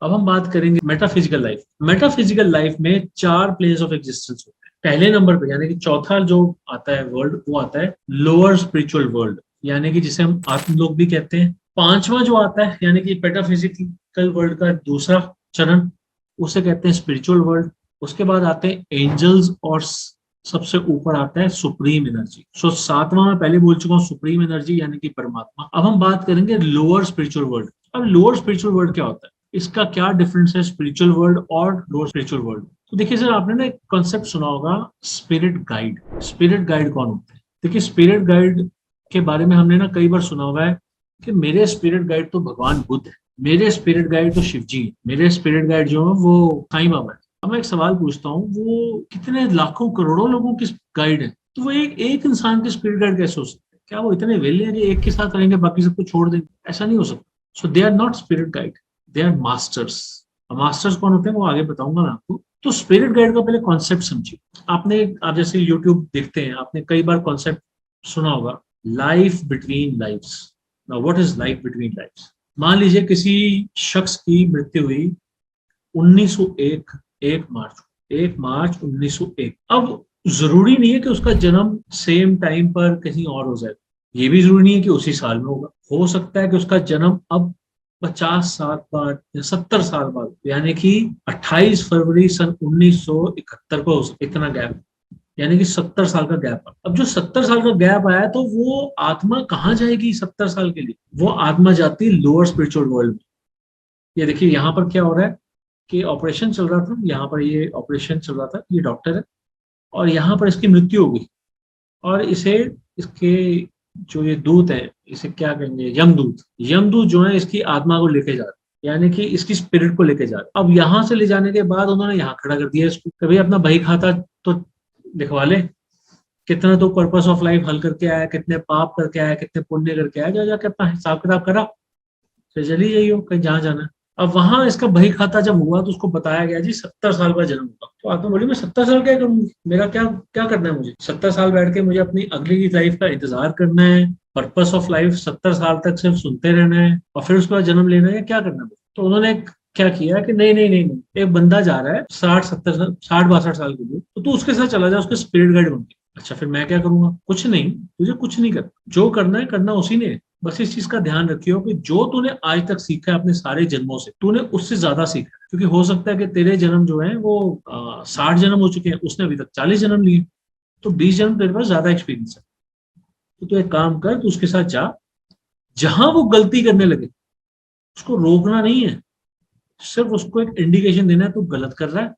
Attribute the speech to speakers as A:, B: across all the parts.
A: अब हम बात करेंगे मेटाफिजिकल लाइफ। मेटाफिजिकल लाइफ में 4 प्लेन्स ऑफ एग्जिस्टेंस होते हैं। पहले नंबर पे यानी कि चौथा जो आता है वर्ल्ड, वो आता है लोअर स्पिरिचुअल वर्ल्ड, यानी कि जिसे हम आत्मलोक भी कहते हैं। पांचवा जो आता है यानी कि मेटाफिजिकल वर्ल्ड का दूसरा चरण, उसे कहते हैं स्पिरिचुअल वर्ल्ड। उसके बाद आते हैं एंजल्स और सबसे ऊपर आता है सुप्रीम एनर्जी। सो सातवां मैं पहले बोल चुका हूँ, सुप्रीम एनर्जी यानी कि परमात्मा। अब हम बात करेंगे लोअर स्पिरिचुअल वर्ल्ड। अब लोअर स्पिरिचुअल वर्ल्ड क्या होता है, इसका क्या डिफरेंस है स्पिरिचुअल वर्ल्ड और लोअर स्पिरिचुअल वर्ल्ड। तो देखिए सर, आपने ना एक कॉन्सेप्ट सुना होगा, स्पिरिट गाइड। स्पिरिट गाइड कौन होते हैं? देखिए स्पिरिट गाइड के बारे में हमने ना कई बार सुना हुआ है कि मेरे स्पिरिट गाइड तो भगवान बुद्ध है, मेरे स्पिरिट गाइड तो शिव जी है, मेरे स्पिरिट गाइड जो है वो साईं बाबा है। अब मैं एक सवाल पूछता हूँ, वो कितने लाखों करोड़ों लोगों की गाइड है, तो वो एक इंसान के स्पिरिट गाइड कैसे हो सकते हैं? क्या वो इतने वेले हैं कि एक के साथ रहेंगे बाकी सबको छोड़ देंगे? ऐसा नहीं हो सकता। So they are not spirit guide, they are masters. Masters कौन होते हैं वो आगे बताऊंगा मैं आपको। तो स्पिरिट गाइड का पहले कॉन्सेप्ट समझिए। आप जैसे यूट्यूब देखते हैं, आपने कई बार कॉन्सेप्ट सुना होगा, life between lifes. Now what is life between lifes? मान लीजिए किसी शख्स की मृत्यु हुई 1901, 1 मार्च 1901। अब जरूरी नहीं है कि उसका जन्म सेम टाइम पर कहीं और हो जाए, ये भी जरूरी नहीं है कि उसी साल में होगा। हो सकता है कि उसका जन्म अब 50 साल बाद या 70 साल बाद, यानी कि 28 फरवरी सन 1971 को हो सकता। इतना गैप, यानी कि 70 साल का गैप। अब जो 70 साल का गैप आया, तो वो आत्मा कहाँ जाएगी 70 साल के लिए? वो आत्मा जाती है लोअर स्पिरिचुअल वर्ल्ड में। ये देखिए यहाँ पर क्या हो रहा है कि ऑपरेशन चल रहा था, यहाँ पर ये ऑपरेशन चल रहा था, ये डॉक्टर है और यहाँ पर इसकी मृत्यु हो गई। और इसे, इसके जो ये दूत है, इसे क्या कहेंगे, यमदूत। यमदूत जो है इसकी आत्मा को लेके जा रहे हैं, यानी कि इसकी स्पिरिट को लेके जा रहे हैं। अब यहाँ से ले जाने के बाद उन्होंने यहाँ खड़ा कर दिया इसको, कभी अपना बही खाता तो दिखवा ले, कितना तो पर्पस ऑफ लाइफ हल करके आया, कितने पाप करके आया, कितने पुण्य करके आया, जो जाके अपना हिसाब किताब करा, फिर चली जाइयो कहीं जहाँ जाना है। अब वहां इसका बही खाता जब हुआ तो उसको बताया गया जी 70 साल का जन्म होगा। तो आत्मा बोली मैं 70 साल क्या करूंगी, मेरा क्या क्या करना है मुझे? 70 साल बैठ के मुझे अपनी अगली लाइफ का इंतजार करना है, पर्पस ऑफ लाइफ 70 साल तक सिर्फ सुनते रहना है और फिर उसके बाद जन्म लेना है, क्या करना है? तो उन्होंने क्या किया कि नहीं नहीं नहीं नहीं, एक बंदा जा रहा है 60-70 साल, 60-62 साल के लिए, तो तू उसके साथ चला जा, उसके स्पिरिट गाइड बन के। अच्छा फिर मैं क्या करूंगा? कुछ नहीं, तुझे कुछ नहीं करना, जो करना है करना उसी ने है। बस इस चीज का ध्यान रखियो कि जो तूने आज तक सीखा है अपने सारे जन्मों से, तूने उससे ज्यादा सीखा है। क्योंकि हो सकता है कि तेरे जन्म जो है वो 60 जन्म हो चुके हैं, उसने अभी तक 40 जन्म लिए, तो 20 जन्म तेरे पास ज्यादा एक्सपीरियंस है। तो तू एक काम कर, तू उसके साथ जा, जहां वो गलती करने लगे उसको रोकना नहीं है, सिर्फ उसको एक इंडिकेशन देना है, तू गलत कर रहा है,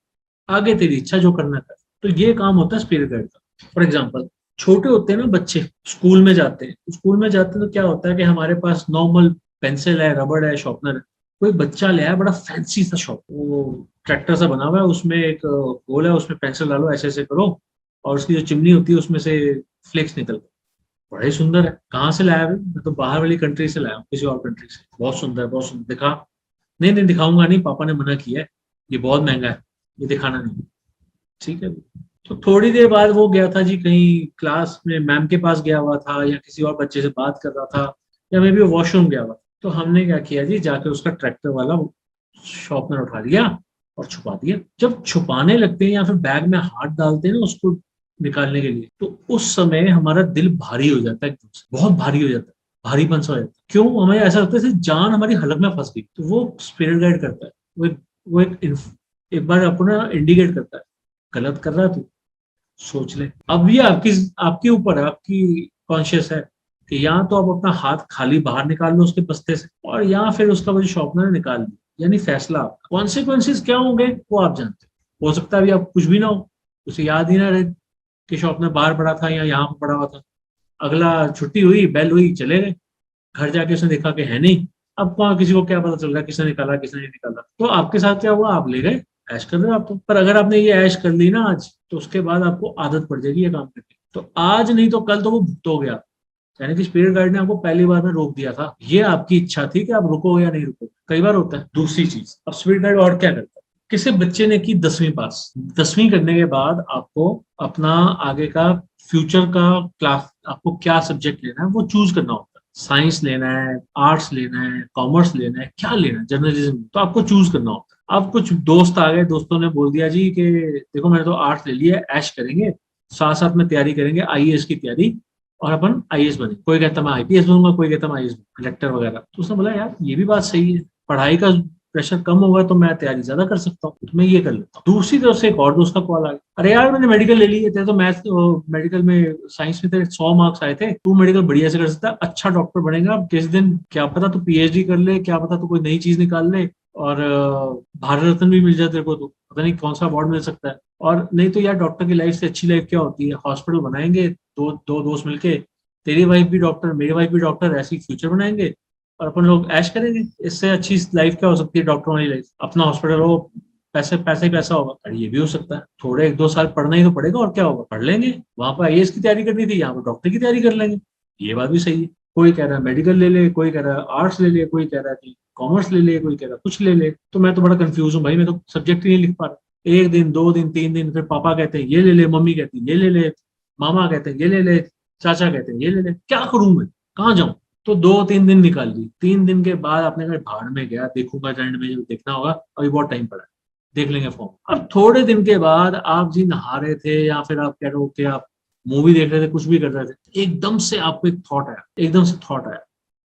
A: आगे तेरी इच्छा, जो करना कर। तो ये काम होता है स्पिरिट गाइड का। फॉर एग्जाम्पल, छोटे होते हैं ना बच्चे, स्कूल में जाते हैं, स्कूल में जाते हैं तो क्या होता है कि हमारे पास नॉर्मल पेंसिल है, रबड़ है, शॉर्पनर है। कोई बच्चा ले आया बड़ा फैंसी सा शॉप, वो ट्रैक्टर सा बना हुआ है, उसमें एक गोल है, उसमें पेंसिल डालो, ऐसे ऐसे करो, और उसकी जो चिमनी होती है उसमें से फ्लेक्स निकलते हैं। बड़ा ही सुंदर है। कहाँ से लाया भाई? मैं तो बाहर वाली कंट्री से लाया हूँ, किसी और कंट्री से। बहुत सुंदर है, बहुत सुंदर। दिखा? नहीं नहीं दिखाऊंगा नहीं, पापा ने मना किया है, ये बहुत महंगा है, ये दिखाना नहीं। ठीक है। तो थोड़ी देर बाद वो गया था जी कहीं क्लास में, मैम के पास गया हुआ था या किसी और बच्चे से बात कर रहा था, या मे भी वॉशरूम गया हुआ। तो हमने क्या किया जी, जाके उसका ट्रैक्टर वाला शॉर्पनर उठा लिया और छुपा दिया। जब छुपाने लगते हैं या फिर बैग में हाथ डालते हैं ना उसको निकालने के लिए, तो उस समय हमारा दिल भारी हो जाता है, एकदम से बहुत भारी हो जाता है, भारीपन सा हो जाता है। क्यों? हमें ऐसा लगता है जैसे जान हमारी हलक में फंस गई। तो वो स्पिरिट गाइड करता है, वो एक बार अपना इंडिकेट करता है, गलत कर रहा है तू, सोच ले। अब ये आपकी आपके ऊपर है, आपकी कॉन्शियस है कि या तो आप अपना हाथ खाली बाहर निकाल लो उसके बस्ते से, और या फिर उसका वो जो शॉर्पनर निकाल लो। यानी फैसला आपका। कॉन्सिक्वेंसेज क्या होंगे वो आप जानते हो। हो सकता है अभी आप कुछ भी ना हो, उसे याद ही ना रहे कि शॉर्पनर बाहर पड़ा था या यहाँ पर पड़ा हुआ था। अगला छुट्टी हुई, बेल हुई, चले गए, घर जाके उसने देखा कि है नहीं। अब कहाँ किसी को क्या पता चल रहा है किसने निकाला किसने नहीं निकाला? तो आपके साथ क्या हुआ, आप ले गए, ऐश कर रहे हो आप तो। पर अगर आपने ये ऐश कर ली ना आज, तो उसके बाद आपको आदत पड़ जाएगी ये काम करके। तो आज नहीं तो कल तो वो भुगतोगे आप। यानी कि स्पिरिट गाइड ने आपको पहली बार में रोक दिया था, ये आपकी इच्छा थी कि आप रुको या नहीं रुको। कई बार होता है। दूसरी चीज, अब स्पिरिट गाइड और क्या करता है, किसी बच्चे ने की 10वीं पास, 10वीं करने के बाद आपको अपना आगे का फ्यूचर का क्लास, आपको क्या सब्जेक्ट लेना है वो चूज करना होता है। साइंस लेना है, आर्ट्स लेना है, कॉमर्स लेना है, क्या लेना है, जर्नलिज्म, तो आपको चूज करना होता है। अब कुछ दोस्त आ गए, दोस्तों ने बोल दिया जी कि देखो मैंने तो आर्ट्स ले लिया है, ऐश करेंगे, साथ साथ में तैयारी करेंगे आईएएस की तैयारी, और अपन आईएएस बने। कोई कहता मैं आईपीएस बनूंगा, कोई कहता मैं आईएएस कलेक्टर वगैरह। तो उसने बोला यार ये भी बात सही है, पढ़ाई का प्रेशर कम होगा तो मैं तैयारी ज्यादा कर सकता हूँ, तो मैं ये कर लेता हूँ। दूसरी तरफ से एक और दोस्त का कॉल आ गया, अरे यार मैंने मेडिकल ले ली है, तेरे तो मैथ मेडिकल में साइंस में तेरे 100 मार्क्स आए थे, तू मेडिकल बढ़िया से कर सकता है, अच्छा डॉक्टर बनेगा किस दिन, क्या पता तू पीएचडी कर ले, क्या पता तू कोई नई चीज निकाल ले, और भारत रत्न भी मिल जाए तेरे को, तो पता नहीं कौन सा अवार्ड मिल सकता है। और नहीं तो यार डॉक्टर की लाइफ से अच्छी लाइफ क्या होती है, हॉस्पिटल बनाएंगे दो दो दोस्त मिलके, तेरी वाइफ भी डॉक्टर, मेरी वाइफ भी डॉक्टर, ऐसी फ्यूचर बनाएंगे और अपन लोग ऐश करेंगे। इससे अच्छी लाइफ क्या हो सकती है डॉक्टर वाली लाइफ, अपना हॉस्पिटल हो, पैसे पैसे ही पैसा होगा। अरे ये भी हो सकता है, थोड़े 1-2 साल पढ़ना ही तो पड़ेगा, और क्या होगा, पढ़ लेंगे। वहां पर आईएएस की तैयारी करनी थी, यहाँ पर डॉक्टर की तैयारी कर लेंगे। ये बात भी सही है। कोई कह रहा है मेडिकल ले ले, कोई कह रहा है आर्ट्स ले ले, कोई कह रहा है कि कॉमर्स ले ले, कोई कह रहा है कुछ ले ले। तो मैं तो बड़ा कंफ्यूज हूँ भाई, मैं तो सब्जेक्ट ही नहीं लिख पा रहा। एक दिन, 2 दिन, 3 दिन, फिर पापा कहते हैं ये ले ले, मम्मी कहती है ये ले ले, मामा कहते हैं ये ले ले, चाचा कहते हैं ये ले ले, क्या करूं मैं, कहाँ जाऊं। तो 2-3 दिन निकाल ली, 3 दिन के बाद आपने कहा भाड़ में गया, देखूंगा ट्रेंड में, जब देखना होगा अभी बहुत टाइम पड़ा है, देख लेंगे फॉर्म। अब थोड़े दिन के बाद आप जी नहा रहे थे, या फिर आप कह रहे हो कि आप मूवी देख रहे थे, कुछ भी कर रहे थे, एकदम से आपको एक थॉट आया, एकदम से थॉट आया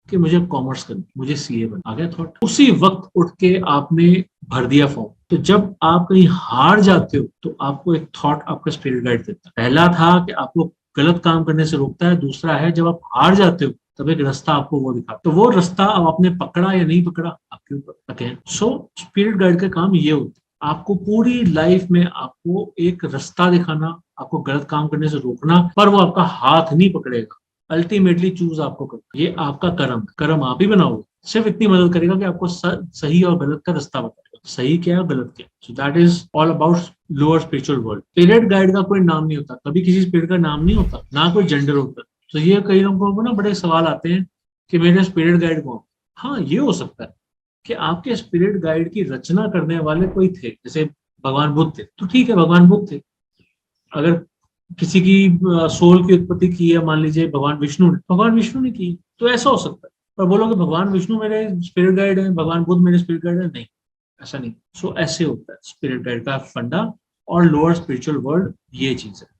A: कि मुझे कॉमर्स करनी, मुझे सीए बनना, आ गया थॉट, उसी वक्त उठ के आपने भर दिया फॉर्म। तो जब आप कहीं हार जाते हो तो आपको एक थॉट आपका स्पिरिट गाइड देता है। पहला था कि आपको गलत काम करने से रोकता है, दूसरा है जब आप हार जाते हो तब एक रास्ता आपको वो दिखा, तो वो रास्ता अब आपने पकड़ा या नहीं पकड़ा आपके ऊपर। अगेन सो स्पिरिट गाइड का काम ये होता है, आपको पूरी लाइफ में आपको एक रास्ता दिखाना, आपको गलत काम करने से रोकना, पर वो आपका हाथ नहीं पकड़ेगा। अल्टीमेटली चूज आपको करना, ये आपका कर्म, कर्म आप ही बनाओगे। सिर्फ इतनी मदद करेगा कि आपको सही और गलत का रास्ता बताएगा, सही क्या है और गलत क्या है। So that is all about lower spiritual world. Spirit guide का कोई नाम नहीं होता, कभी किसी स्पिरिट का नाम नहीं होता, ना कोई जेंडर होता। तो ये कई लोगों को ना बड़े सवाल आते हैं कि मेरे स्पिरिट गाइड कौन। हाँ ये हो सकता है कि आपके स्पिरिट गाइड की रचना करने वाले कोई थे, जैसे भगवान बुद्ध थे, तो ठीक है भगवान बुद्ध थे। अगर किसी की सोल की उत्पत्ति की है, मान लीजिए भगवान विष्णु ने, भगवान विष्णु ने की, तो ऐसा हो सकता है। पर बोलोगे भगवान विष्णु मेरे स्पिरिट गाइड है, भगवान बुद्ध मेरे स्पिरिट गाइड है, नहीं, ऐसा नहीं। सो ऐसे होता है स्पिरिट गाइड का फंडा और लोअर स्पिरिचुअल वर्ल्ड, ये चीज है।